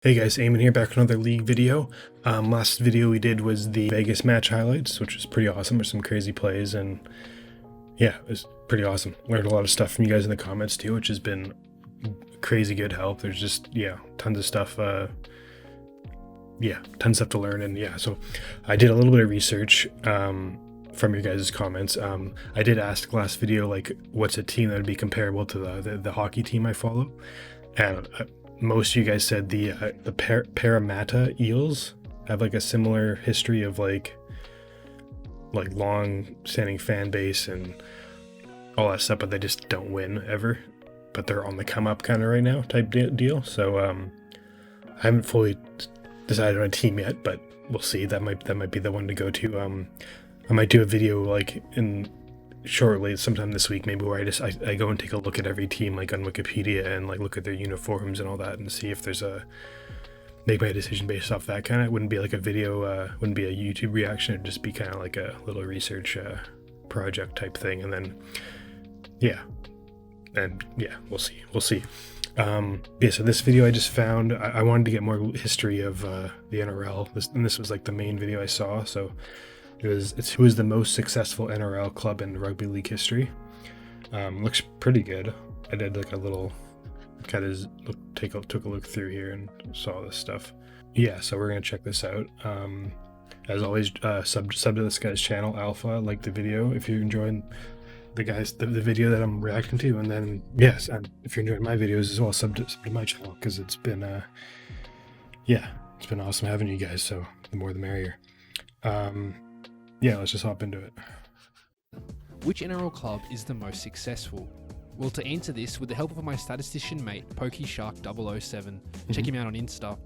Hey guys, Eamonn here, back with another league video. Last video we did was the Vegas match highlights, which was pretty awesome. There's some crazy plays, and yeah, it was pretty awesome. Learned a lot of stuff from you guys in the comments too, which has been crazy good help. There's just, tons of stuff, tons of stuff to learn, and so I did a little bit of research from your guys' comments. I did ask last video, like, what's a team that would be comparable to the hockey team I follow, and most of you guys said the Parramatta Eels have like a similar history of like long-standing fan base and all that stuff, but they just don't win ever. But they're on the come up kind of right now type deal. So I haven't fully decided on a team yet, but we'll see. That might be the one to go to. I might do a video like shortly sometime this week maybe, where I go and take a look at every team like on Wikipedia and like look at their uniforms and all that and see if there's make my decision based off that kind of. It wouldn't be like a video, wouldn't be a YouTube reaction. It'd just be kind of like a little research project type thing, and then we'll see. So this video I just found, I wanted to get more history of the NRL. This was like the main video I saw, so it's who is the most successful NRL club in rugby league history. Looks pretty good. I did like a little kind of took a look through here and saw this stuff. So we're gonna check this out. As always, sub to this guy's channel, Alpha. Like the video if you're enjoying the video that I'm reacting to, and then and if you're enjoying my videos as well, sub to my channel, because it's been it's been awesome having you guys. So the more the merrier. Let's just hop into it. Which NRL club is the most successful? Well, to answer this, with the help of my statistician mate, PokeShark007, check him out on Insta,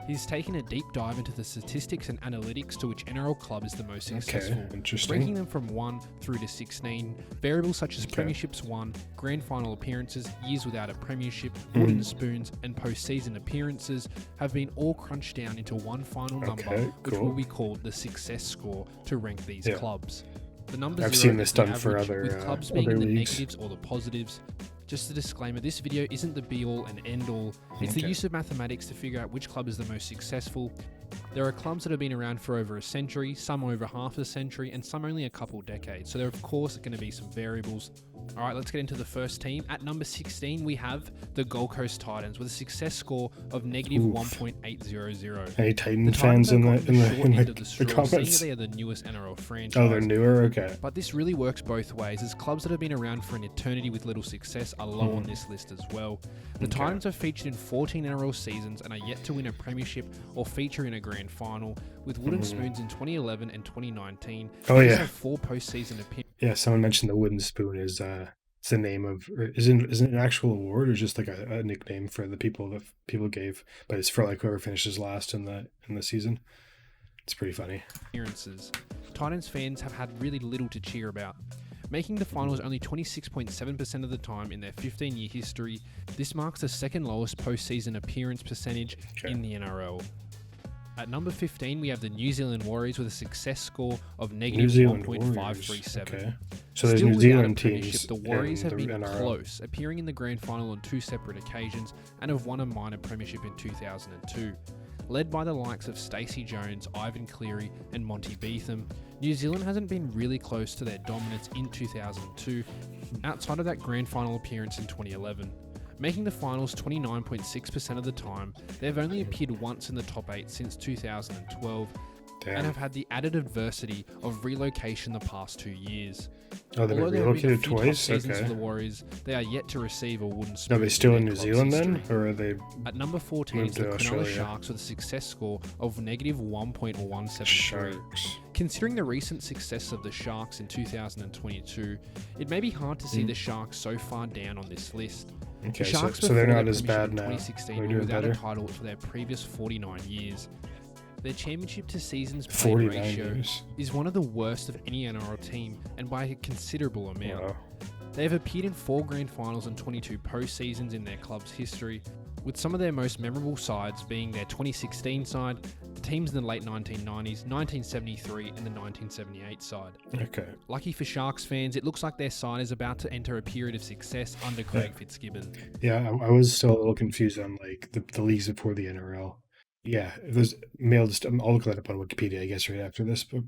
he's taken a deep dive into the statistics and analytics to which NRL club is the most successful, ranking them from 1 through to 16. Variables such as premierships won, grand final appearances, years without a premiership, wooden spoons, and postseason appearances have been all crunched down into one final number, which will be called the success score to rank these clubs. The numbers I've seen this done for other with clubs being in the leagues. negatives or the positives. Just a disclaimer, this video isn't the be-all and end-all. It's the use of mathematics to figure out which club is the most successful. There are clubs that have been around for over a century, some over half a century, and some only a couple decades. So there, of course, are going to be some variables. All right, let's get into the first team. At number 16, we have the Gold Coast Titans with a success score of negative 1.800. Any Titan fans in the comments? Seeing that they are the newest NRL franchise. Oh, they're newer? Okay. But this really works both ways, as clubs that have been around for an eternity with little success are low on this list as well. The Titans have featured in 14 NRL seasons and are yet to win a premiership or feature in a grand final, with wooden spoons in 2011 and 2019. Have 4 postseason appearances. Yeah, someone mentioned the wooden spoon is it's the name of, isn't it an actual award or just like a nickname for the people that people gave, but it's for like whoever finishes last in the season. It's pretty funny. Titans fans have had really little to cheer about. Making the finals only 26.7% of the time in their 15-year history, this marks the second lowest postseason appearance percentage in the NRL. At number 15, we have the New Zealand Warriors with a success score of negative 1.537. So there's New Zealand teams. The Warriors have been close, appearing in the grand final on 2 separate occasions, and have won a minor premiership in 2002. Led by the likes of Stacey Jones, Ivan Cleary, and Monty Beetham, New Zealand hasn't been really close to their dominance in 2002, outside of that grand final appearance in 2011. Making the finals 29.6% of the time, they've only appeared once in the top 8 since 2012, and have had the added adversity of relocation the past 2 years. Oh, they've been relocated twice? For the Warriors, they are yet to receive a wooden spoon. Are they still in New Zealand then? Or are they At number 14 is the Cronulla Sharks with a success score of negative 1.173. Considering the recent success of the Sharks in 2022, it may be hard to see the Sharks so far down on this list. Okay, so they're not as bad now. 2016 were without better. a title for their previous 49 years. Their championship to seasons played ratio is one of the worst of any NRL team, and by a considerable amount. Wow. They have appeared in 4 grand finals and 22 postseasons in their club's history, with some of their most memorable sides being their 2016 side, the teams in the late 1990s, 1973 and the 1978 side. Okay. Lucky for Sharks fans, it looks like their side is about to enter a period of success under Craig Fitzgibbon. Yeah, I was still a little confused on like the leagues before the NRL. Yeah, if there's mail, just I'll look that up on Wikipedia, I guess, right after this, but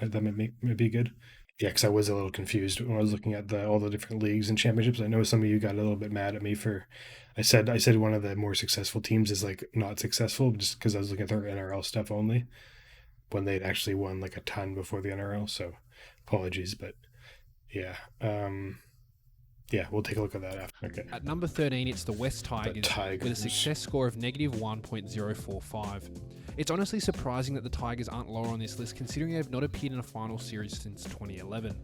that might be good. Yeah, because I was a little confused when I was looking at all the different leagues and championships. I know some of you got a little bit mad at me for I said one of the more successful teams is like not successful just because I was looking at their NRL stuff only when they'd actually won like a ton before the NRL. So apologies, but yeah. Yeah, we'll take a look at that after. Okay. At number 13, it's the West Tigers, with a success score of negative 1.045. It's honestly surprising that the Tigers aren't lower on this list, considering they've not appeared in a final series since 2011.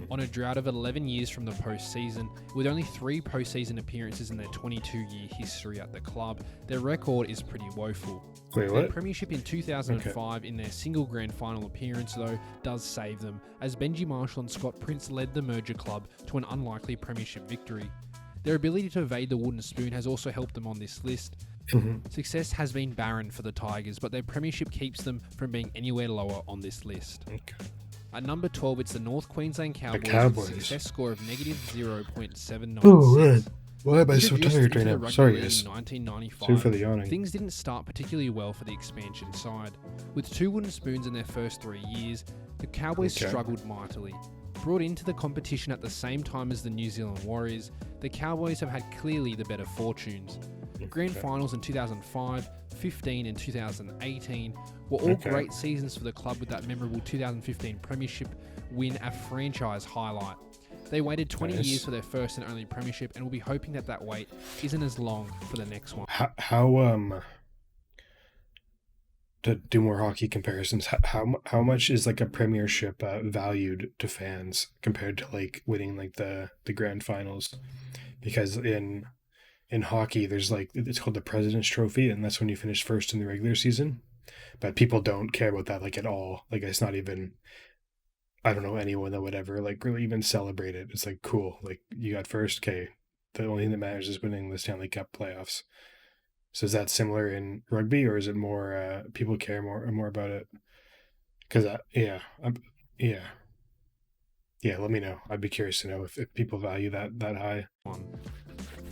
On a drought of 11 years from the postseason, with only 3 postseason appearances in their 22-year history at the club, their record is pretty woeful. Wait, Their what? premiership in 2005 in their single grand final appearance, though, does save them, as Benji Marshall and Scott Prince led the merger club to an unlikely premiership victory. Their ability to evade the wooden spoon has also helped them on this list. Success has been barren for the Tigers, but their premiership keeps them from being anywhere lower on this list. Okay. At number 12, it's the North Queensland Cowboys, Cowboys. with a success score of negative 0.796. Oh, man. Why am I so Introduced tired into right the now? rugby Sorry, league guys. in 1995, Sorry for the yawning. things didn't start particularly well for the expansion side. With 2 wooden spoons in their first 3 years, the Cowboys struggled mightily. Brought into the competition at the same time as the New Zealand Warriors, the Cowboys have had clearly the better fortunes. Grand finals in 2005, 15 and 2018 were all great seasons for the club, with that memorable 2015 premiership win a franchise highlight. They waited 20 years for their first and only premiership, and will be hoping that that wait isn't as long for the next one. How to do more hockey comparisons, how much is like a premiership valued to fans compared to like winning like the grand finals? Because in hockey there's like, it's called the President's Trophy, and that's when you finish first in the regular season, but people don't care about that like at all. Like it's not even, I don't know anyone that would ever like really even celebrate it. It's like, cool, like you got first, okay, the only thing that matters is winning the Stanley Cup playoffs. So is that similar in rugby, or is it more people care more about it? Because yeah, let me know. I'd be curious to know if people value that high.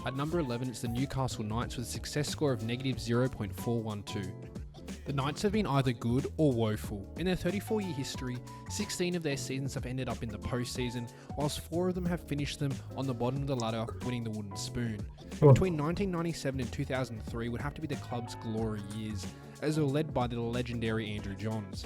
At number 11, it's the Newcastle Knights, with a success score of negative 0.412. The Knights have been either good or woeful. In their 34-year history, 16 of their seasons have ended up in the postseason, whilst 4 of them have finished them on the bottom of the ladder, winning the wooden spoon. Between 1997 and 2003 would have to be the club's glory years, as they were led by the legendary Andrew Johns.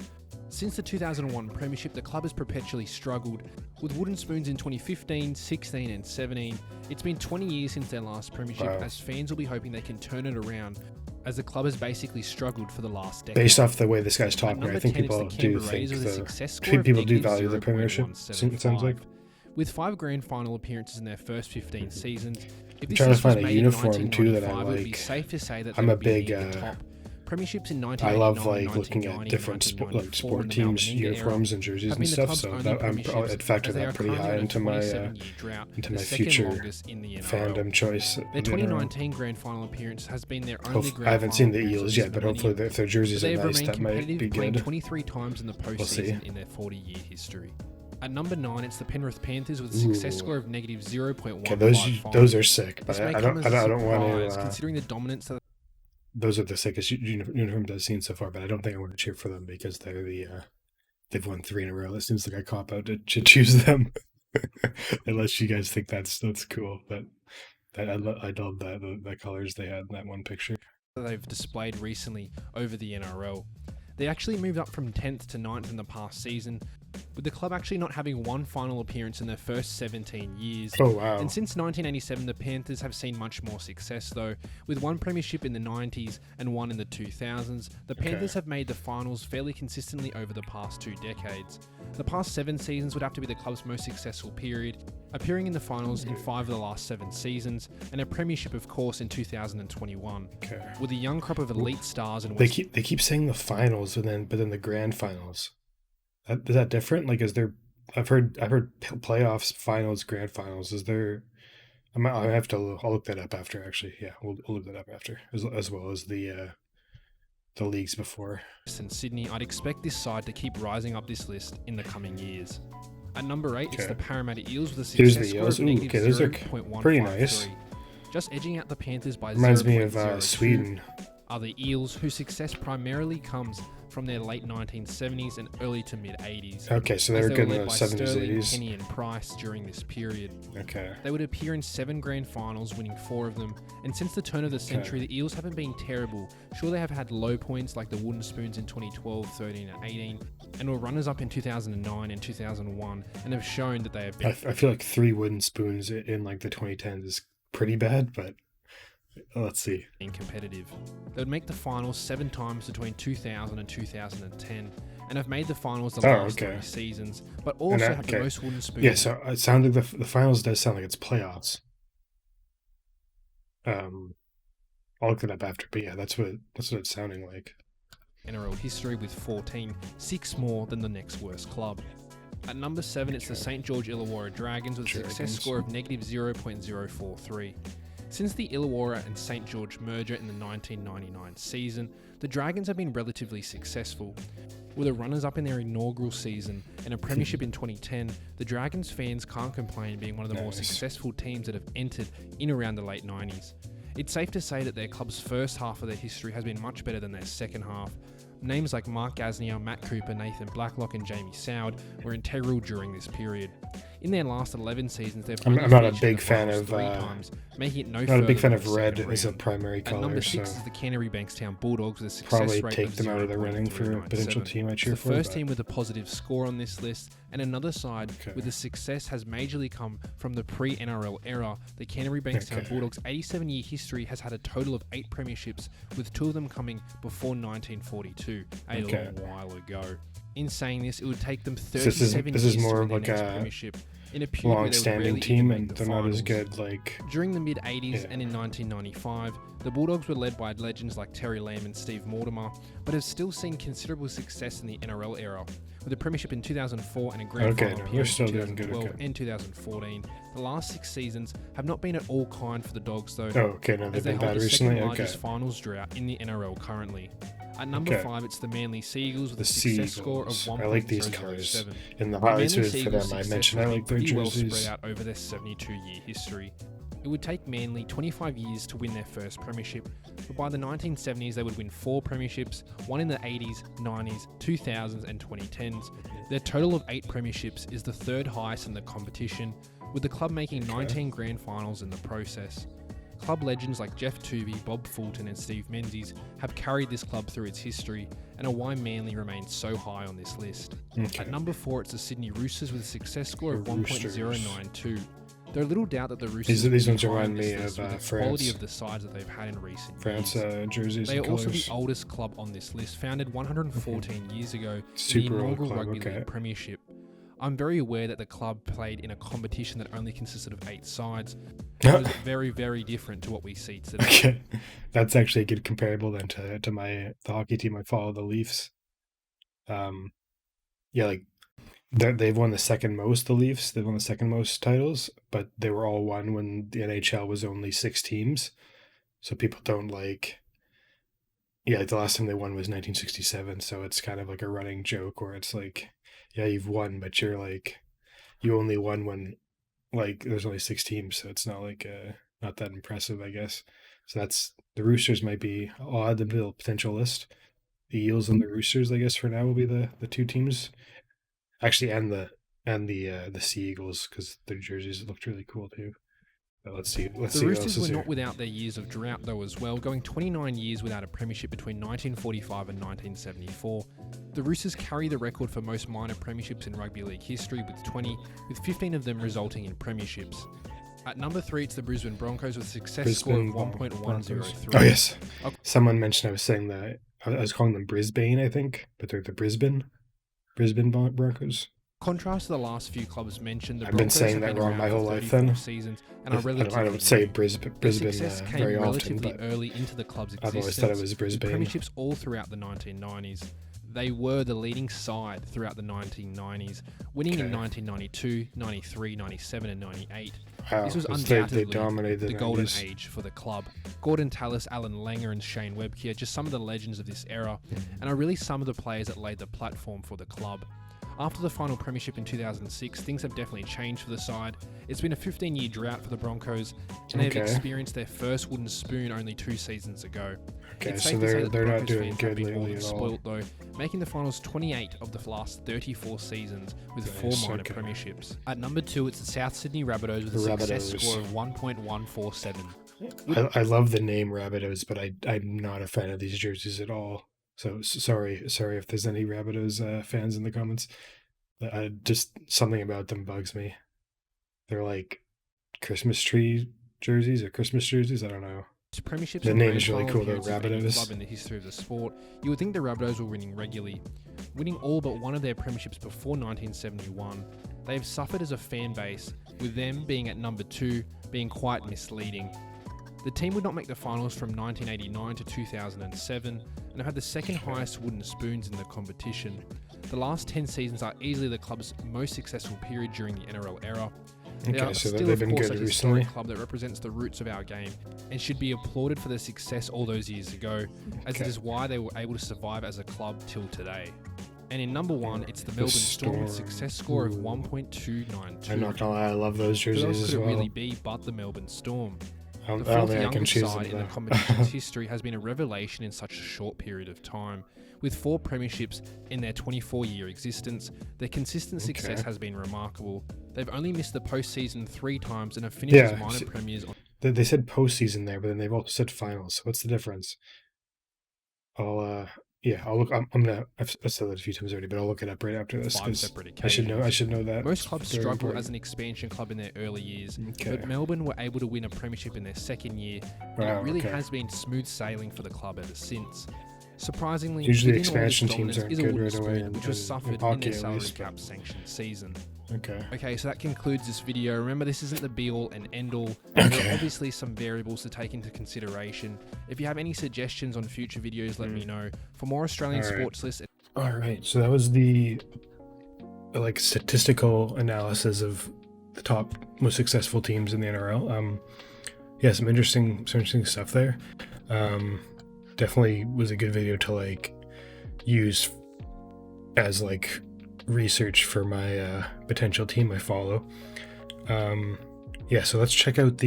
Since the 2001 premiership, the club has perpetually struggled. With wooden spoons in 2015, 16 and 17, it's been 20 years since their last premiership, as fans will be hoping they can turn it around, as the club has basically struggled for the last decade. Based off the way this guy's talking, I think people do value the premiership, it sounds like. With 5 grand final appearances in their first 15 seasons, if this trying to find was a made uniform in too that I 1995, it would be like. safe to say that I'm they a would be big near the top. Premierships in I 1989, love like looking at 1990, different sport 1994 teams' and the Melbourne uniforms and jerseys have and been the stuff. club's So only that premierships, I'd factor as they that are pretty currently high on a into my 27-year drought, into the my second future longest in the NRL. fandom choice. Their 2019 grand final appearance has been their only grand I haven't seen the final Eels appearance yet, but hopefully if their jerseys they are have nice, remained that might be competitive, playing good. 23 times in the postseason in their 40-year history. At number 9, it's the Penrith Panthers, with a success score of negative 0.155. Okay, those are sick, but I don't want to. Considering the dominance that Those are the sickest uniforms I've seen so far, but I don't think I want to cheer for them because they're they've won 3 in a row. It seems like a cop out to choose them, unless you guys think that's cool. But I love the colors they had in that one picture they've displayed recently over the NRL. They actually moved up from 10th to 9th in the past season, with the club actually not having one final appearance in their first 17 years. Oh, wow. And since 1987, the Panthers have seen much more success, though. With 1 premiership in the 90s and 1 in the 2000s, the Panthers have made the finals fairly consistently over the past 2 decades. The past 7 seasons would have to be the club's most successful period, appearing in the finals in 5 of the last 7 seasons, and a premiership, of course, in 2021. With a young crop of elite stars and they keep saying the finals, but then the grand finals. Is that different? Like, is there? I've heard playoffs, finals, grand finals. Is there? I'll look that up after. Actually, yeah, we'll look that up after, as well as the leagues before. In Sydney, I'd expect this side to keep rising up this list in the coming years. At number 8, it's the Parramatta Eels, with a success score of negative those are 0.153. pretty nice. Just edging out the Panthers by Reminds me of Sweden. are the Eels, whose success primarily comes from their late 1970s and early to mid 80s. Okay, so they were good in led the by 70s, Sterling, 80s. Kenny and Price during this period. Okay. They would appear in 7 grand finals, winning 4 of them, and since the turn of the century, the Eels haven't been terrible. Sure, they have had low points like the Wooden Spoons in 2012, 13 and 18, and were runners-up in 2009 and 2001, and have shown that they have been... I feel like 3 wooden spoons in like the 2010s is pretty bad, but let's see. Competitive. They would make the finals 7 times between 2000 and 2010, and have made the finals the last 3 seasons, but also have the most wooden spoons. Yeah, so it sounds like the finals does sound like it's playoffs. I'll look it up after, but yeah, that's what it's sounding like. NRL history with 14, 6 more than the next worst club. At number 7, it's the St. George Illawarra Dragons with a success score of negative 0.043. Since the Illawarra and St. George merger in the 1999 season, the Dragons have been relatively successful. With a runners-up in their inaugural season and a premiership in 2010, the Dragons fans can't complain being one of the more successful teams that have entered in around the late 90s. It's safe to say that their club's first half of their history has been much better than their second half. Names like Mark Gasnier, Matt Cooper, Nathan Blacklock and Jamie Soward were integral during this period. In their last 11 seasons, they've I'm not a big fan of 3 times, making it no not further a big fan than of the red second as a round. primary At color, number so 6 is the Canterbury Bankstown Bulldogs with a success probably rate take of them out of the running for a potential 0.397. team I It's cheer the for. first team with a positive score on this list, and another side with the success has majorly come from the pre-NRL era. The Canterbury Bankstown Bulldogs' 87-year history has had a total of 8 premierships, with 2 of them coming before 1942, a long while ago. In saying this, it would take them 37 this years is more to of win like their next a premiership. In a period long-standing team, and they're not as good. Like during the mid-80s and in 1995, the Bulldogs were led by legends like Terry Lamb and Steve Mortimer, but have still seen considerable success in the NRL era. With a premiership in 2004 and a grand final appearance in 2012 and 2014, the last 6 seasons have not been at all kind for the Dogs, though. They've been bad recently. Largest finals drought in the NRL currently. At number 5, it's the Manly Seagulls with a success score of 1.007. I like these colours. In the highlights for them, I mentioned I like their jerseys. Well spread out over their 72-year history. It would take Manly 25 years to win their first premiership, but by the 1970s they would win 4 premierships, 1 in the 80s, 90s, 2000s and 2010s. Their total of 8 premierships is the 3rd highest in the competition, with the club making 19 grand finals in the process. Club legends like Jeff Tuvey, Bob Fulton and Steve Menzies have carried this club through its history and are why Manly remains so high on this list. At number 4, it's the Sydney Roosters with a success score of 1.092. There are little doubt that the Roosters these ones remind me of the France. quality of the sides that they've had in recent France years. Jerseys. They are and also colours. the oldest club on this list, founded 114 years ago in the Super old inaugural club, Rugby League Premiership. I'm very aware that the club played in a competition that only consisted of 8 sides. It was very, very different to what we see today. Okay, that's actually a good comparable then to the hockey team I follow, the Leafs. They've won the second most, the Leafs. They've won the second most titles, but they were all won when the NHL was only 6 teams. So people don't like... Yeah, the last time they won was 1967, so it's kind of like a running joke where it's like, yeah, you've won, but you're like, you only won when, like, there's only 6 teams, so it's not like, not that impressive, I guess. So that's, the Roosters might be, I'll add them to the potential list. The Eels and the Roosters, I guess, for now will be the 2 teams. Actually, and the Sea Eagles, because their jerseys looked really cool too. But let's see. The Roosters were not without their years of drought though as well, going 29 years without a premiership between 1945 and 1974. The Roosters carry the record for most minor premierships in rugby league history with 20, with 15 of them resulting in premierships. At number 3, it's the Brisbane Broncos with a success score of 1.103. Oh yes, someone mentioned I was saying that I was calling them Brisbane, I think, but they're the Brisbane Broncos. Contrast to the last few clubs mentioned, the I've been saying that wrong my whole life then. Seasons and are relatively I don't say Brisbane very often, relatively but early into the club's existence. I've always thought it was Brisbane. Premierships all throughout the 1990s. They were the leading side throughout the 1990s, winning in 1992, 93, 97 and 98. Wow, this was undoubtedly the golden age for the club. Gordon Tallis, Alan Langer and Shane Webke are just some of the legends of this era, and are really some of the players that laid the platform for the club. After the final premiership in 2006, things have definitely changed for the side. It's been a 15-year drought for the Broncos, and they've experienced their first wooden spoon only 2 seasons ago. Okay, It's so safe to say that they're the not Broncos doing fans have good been more lately than at all. spoilt though, making the finals 28 of the last 34 seasons with Nice, 4 minor okay. premierships. At number 2, it's the South Sydney Rabbitohs with a success Rabbitohs. score of 1.147. I love the name Rabbitohs, but I'm not a fan of these jerseys at all. So sorry if there's any Rabbitohs fans in the comments. Just something about them bugs me. They're like Christmas tree jerseys or Christmas jerseys. I don't know. Premierships The and name grand is really final cool though, appearances for any Rabbitohs. club in the history of the sport. You would think the Rabbitohs were winning regularly, winning all but one of their premierships before 1971. They have suffered as a fan base, with them being at number 2 being quite misleading. The team would not make the finals from 1989 to 2007 and have had the second highest wooden spoons in the competition. The last 10 seasons are easily the club's most successful period during the NRL era. They Okay, are so still, they've of been course, good a recently. historic club that represents the roots of our game and should be applauded for their success all those years ago, as it is why they were able to survive as a club till today. And in number 1, it's the Melbourne Storm with a success score of 1.292. I'm not gonna lie, I love those Who jerseys else as could well. it really be but the Melbourne Storm? I don't The fourth think I can youngest choose side in them the though. competition's history has been a revelation in such a short period of time. With 4 premierships in their 24-year existence, their consistent success has been remarkable. They've only missed the postseason 3 times and have finished as minor premiers on. They said postseason there, but then they've also said finals. What's the difference? I'll look. I've said that a few times already, but I'll look it up right after this 5 separate I occasions. should know that. Most clubs Very struggle important. as an expansion club in their early years, Okay. but Melbourne were able to win a premiership in their second year, and Wow, it really okay. has been smooth sailing for the club ever since. Surprisingly, Usually within all this expansion teams dominance aren't is a good wooden right away spoon, in- which was in suffered in hockey their at salary least, but- cap sanctioned season. Okay. Okay, so that concludes this video. Remember, this isn't the be-all and end-all. There are obviously some variables to take into consideration. If you have any suggestions on future videos, let me know. For more Australian All right. sports lists, All right. So that was the statistical analysis of the top most successful teams in the NRL. Yeah, some interesting stuff there. Definitely was a good video to use as research for my potential team I follow. Yeah, so let's check out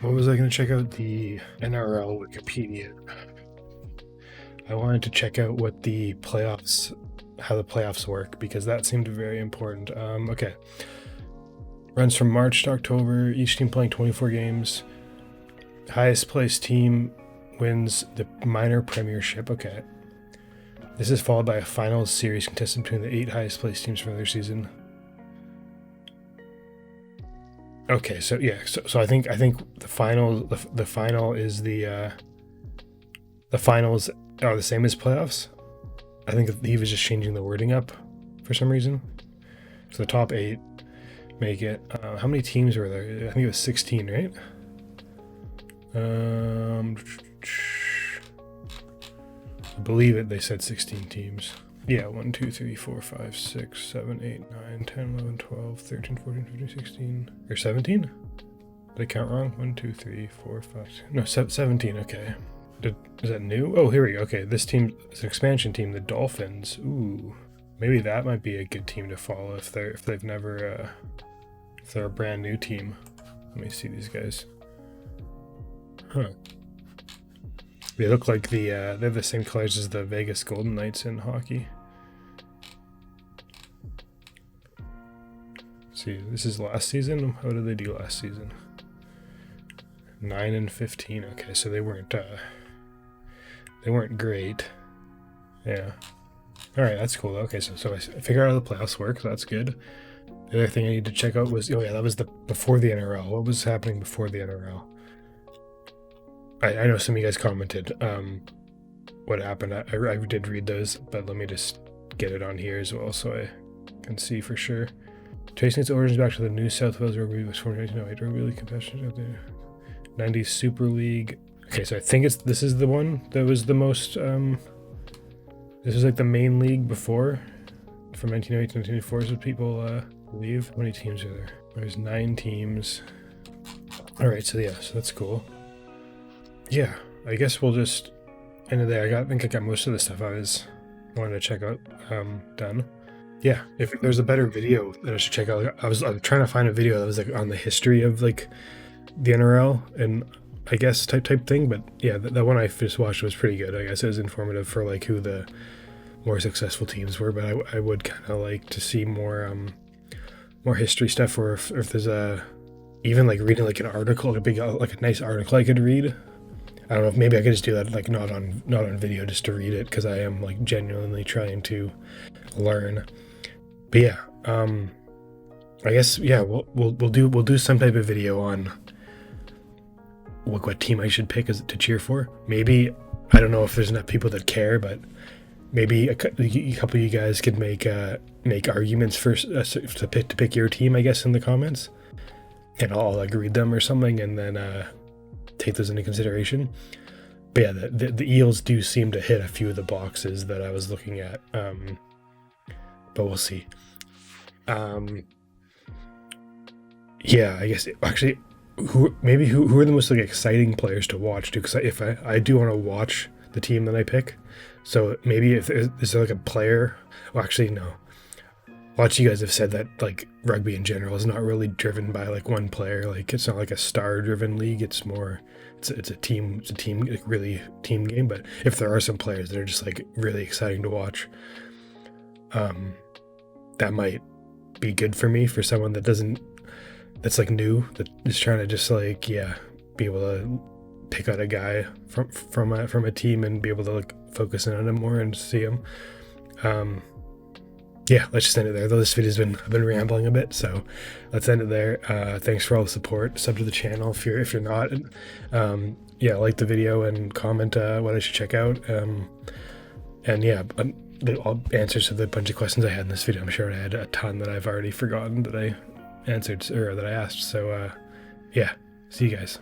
what was I going to check out? The NRL Wikipedia. I wanted to check out how the playoffs work, because that seemed very important. Okay. Runs from March to October, each team playing 24 games. Highest placed team wins the minor premiership. Okay. This is followed by a finals series contested between the 8 highest placed teams from their season. Okay, so yeah, so I think the final is the finals are the same as playoffs. I think he was just changing the wording up for some reason. So the top 8 make it. How many teams were there? I think it was 16, right? I believe it. They said 16 teams. Yeah, 1, 2, 3, 4, 5, 6, 7, 8, 9, 10, 11, 12, 13, 14, 15, 16. Or 17? Did I count wrong? 1, 2, 3, 4, 5. No, 17. Okay. Is that new? Oh, here we go. Okay, this team is an expansion team, the Dolphins. Ooh, maybe that might be a good team to follow if they're a brand new team. Let me see these guys. Huh. They look like they have the same colors as the Vegas Golden Knights in hockey. See, this is last season. How did they do last season? 9-15. Okay, so they weren't great. Yeah. All right, that's cool. Okay, so I figured out how the playoffs work. So that's good. The other thing I need to check out was that was before the NRL. What was happening before the NRL? I know some of you guys commented what happened. I did read those, but let me just get it on here as well so I can see for sure. Tracing its origins back to the New South Wales Rugby was formed in 1908. Rugby League competition out there. 90s Super League. Okay, so I think this is the one that was the most. This was the main league before, from 1908 to 1994, is what people believe. How many teams are there? There's 9 teams. All right, so yeah, so that's cool. Yeah, I guess we'll just end it there. I think I got most of the stuff I wanted to check out done. Yeah, if there's a better video that I should check out, I was trying to find a video that was on the history of the NRL, and I guess, type thing. But yeah, that one I just watched was pretty good. I guess it was informative for like who the more successful teams were. But I would kind of like to see more history stuff, or if there's even like reading like an article, like a nice article I could read. I don't know if maybe I could just do that, like not on video, just to read it, because I am like genuinely trying to learn. But yeah, I guess yeah, we'll do some type of video on what team I should pick as to cheer for. Maybe, I don't know if there's enough people that care, but maybe a couple of you guys could make arguments for to pick your team, I guess, in the comments, and I'll like read them or something, and then take those into consideration. But yeah, the Eels do seem to hit a few of the boxes that I was looking at, but we'll see. Yeah, I guess actually, who are the most like exciting players to watch too? Because if I do want to watch the team that I pick, so maybe if is there like a player? Well, actually no. Lots of you guys have said that like rugby in general is not really driven by like one player. Like it's not like a star-driven league. It's more, it's a team, like really team game. But if there are some players that are just like really exciting to watch, that might be good for me, for someone that's like new, that is trying to just like be able to pick out a guy from a team and be able to like focus in on him more and see him. Yeah, let's just end it there. Though this video's I've been rambling a bit, so let's end it there. Thanks for all the support. Sub to the channel if you're not. Yeah, like the video and comment what I should check out. And yeah, all answers to the bunch of questions I had in this video. I'm sure I had a ton that I've already forgotten that I answered or that I asked. So yeah, see you guys.